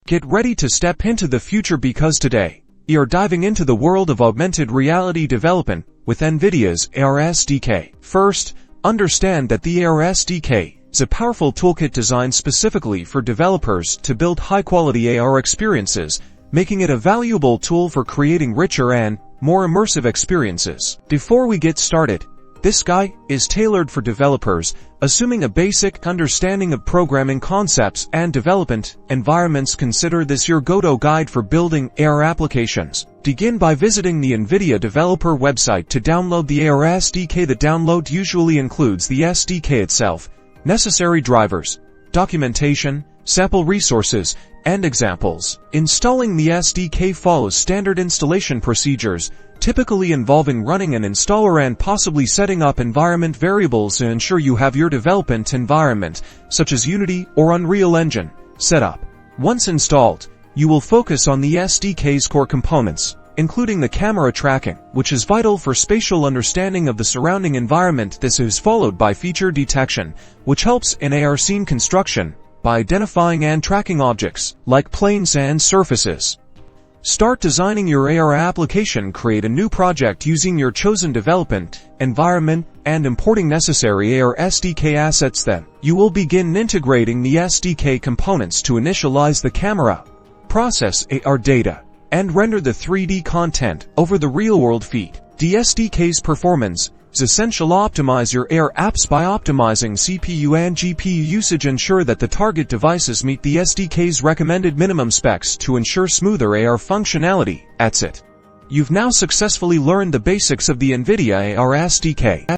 Get ready to step into the future because today, we are diving into the world of augmented reality development with Nvidia's Ar SDK. First, understand that the Ar SDK is a powerful toolkit designed specifically for developers to build high-quality AR experiences, making it a valuable tool for creating richer and more immersive experiences. Before we get started, this guide is tailored for developers, assuming a basic understanding of programming concepts and development environments. Consider this your go-to guide for building AR applications. Begin by visiting the NVIDIA developer website to download the Ar SDK. The download usually includes the SDK itself, necessary drivers, documentation, sample resources, and examples. Installing the SDK follows standard installation procedures, typically involving running an installer and possibly setting up environment variables to ensure you have your development environment, such as Unity or Unreal Engine, set up. Once installed, you will focus on the SDK's core components, including the camera tracking, which is vital for spatial understanding of the surrounding environment. This is followed by feature detection, which helps in AR scene construction by identifying and tracking objects, like planes and surfaces. Start designing your AR application. Create a new project using your chosen development environment and importing necessary Ar SDK assets. Then, you will begin integrating the SDK components to initialize the camera, process AR data, and render the 3D content over the real-world feed. The SDK's performance is essential. Optimize your AR apps by optimizing CPU and GPU usage. Ensure that the target devices meet the SDK's recommended minimum specs to ensure smoother AR functionality. That's it. You've now successfully learned the basics of the NVIDIA Ar SDK.